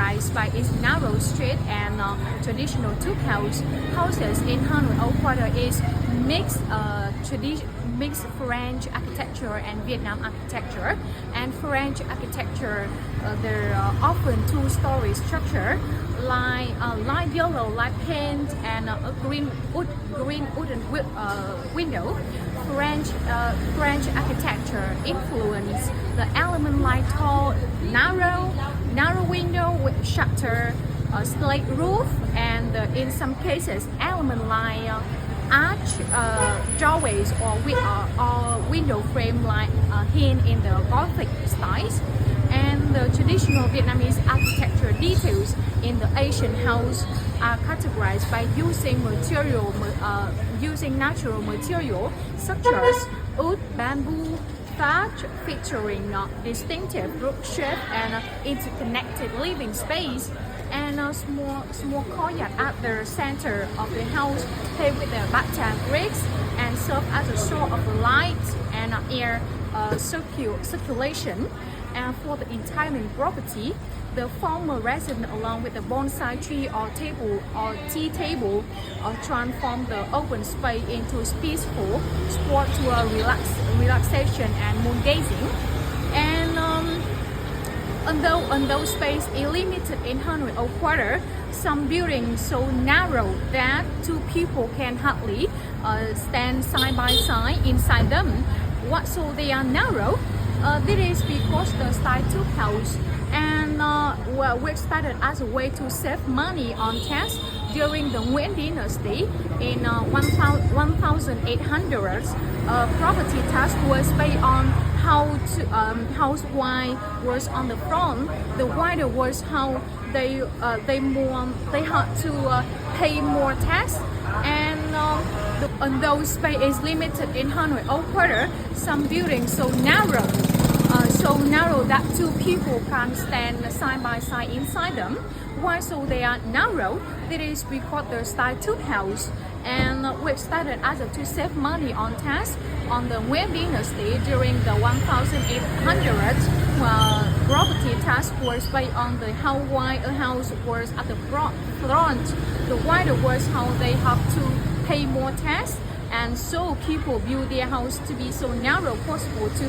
characterized by its narrow street and traditional houses in Hanoi Old Quarter is mixed French architecture and Vietnam architecture. And French architecture, they're often two-story structure, light yellow, light paint, and a green wooden window. French architecture influenced the element like tall, narrow window with shutter, slate roof, and in some cases element like arch doorways or window frame like hint in the Gothic styles. And the traditional Vietnamese architecture details in the Asian house are categorized by using natural material such as wood, bamboo, thatch, featuring distinctive roof shape and interconnected living space, and a small courtyard at the center of the house paved with the bathtub bricks and serve as a source of light and air circulation. And for the entire property, the former resident, along with the bonsai tree or tea table, transform the open space into peaceful spot to relaxation and moon gazing. And although space is limited in Hanoi Old Quarter, some buildings so narrow that two people can hardly stand side by side inside them. So they are narrow? This is because the style took house and were started as a way to save money on tax during the Nguyen Dynasty in 1800s. Property tax was based on house wide was on the front. The wider was how they had to pay more tax. And although space is limited in Hanoi Old Quarter, some buildings so narrow that two people can stand side by side inside them. Why so they are narrow? That is because the style took house and which started as to save money on tax on the Nguyen Dynasty during the 1800s. Property tax was based on the how wide a house was at the front. The wider was how they have to pay more tax, and so people build their house to be so narrow possible to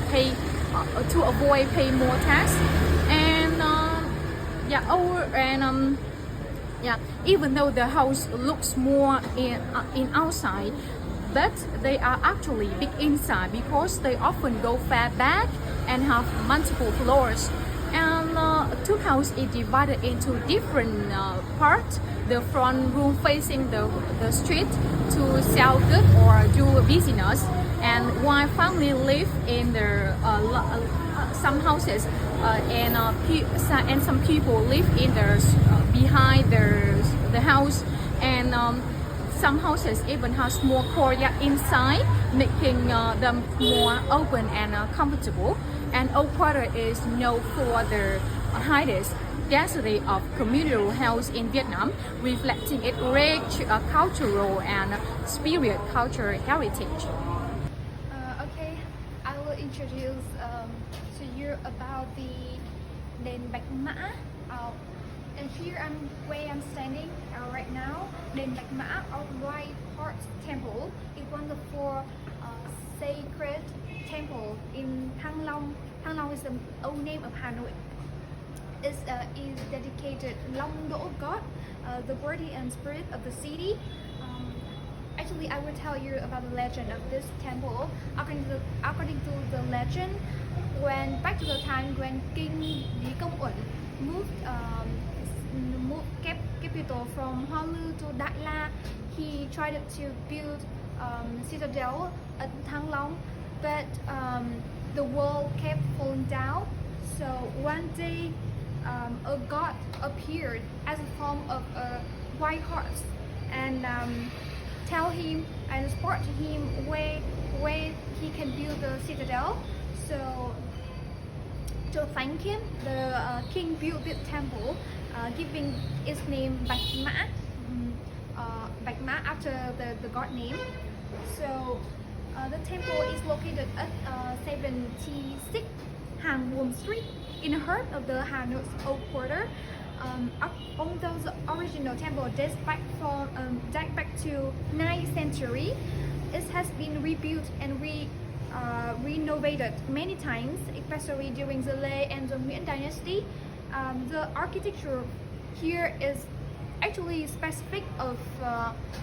avoid paying more tax. And even though the house looks more in outside, but they are actually big inside because they often go far back and have multiple floors. And two houses is divided into different parts. The front room facing the street to sell goods or do business, and while family live in the some houses and some people live in the behind the house, and some houses even have small courtyard inside, making them more open and comfortable. And Old Quarter is known for the highest density of communal house in Vietnam, reflecting its rich cultural and spirit cultural heritage. Okay, I will introduce to you about the Đền Bach Ma. And here where I'm standing right now. Đền Bach Ma or White Heart Temple is one of the four sacred temple in Thăng Long. Thăng Long is the old name of Hanoi. It is dedicated Long Do God, the body and spirit of the city. Actually, I will tell you about the legend of this temple. According to the legend, when back to the time when King Lý Công Uẩn moved capital from Hoa Lư to Đại La, he tried to build citadel at Thăng Long, but the wall kept falling down. So one day a god appeared as a form of a white horse and tell him and support him where he can build the citadel. So to thank him, the king built this temple, giving its name Bach Ma, Bach Ma after the god name. So the temple is located at 76 Hàng Buồm Street in the heart of the Hanoi Old Quarter. Although the original temple date back to 9th century, it has been rebuilt and renovated many times, especially during the Lê and the Nguyễn dynasty. The architecture here is actually specific of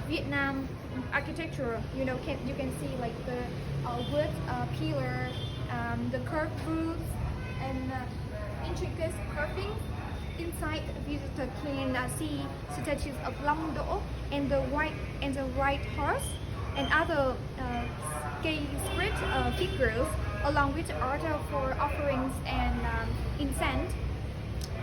Vietnam architecture. You can see like the wood pillar, the curved roofs, and intricate carving. Inside, visitor can see statues of Long Do and the white horse and other sacred figures, along with altar for offerings and incense.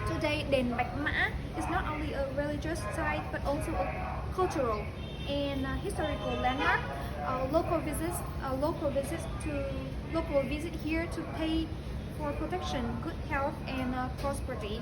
Today, đền Bach Ma is not only a religious site but also a cultural and historical landmark. Local visit here to pay for protection, good health, and prosperity.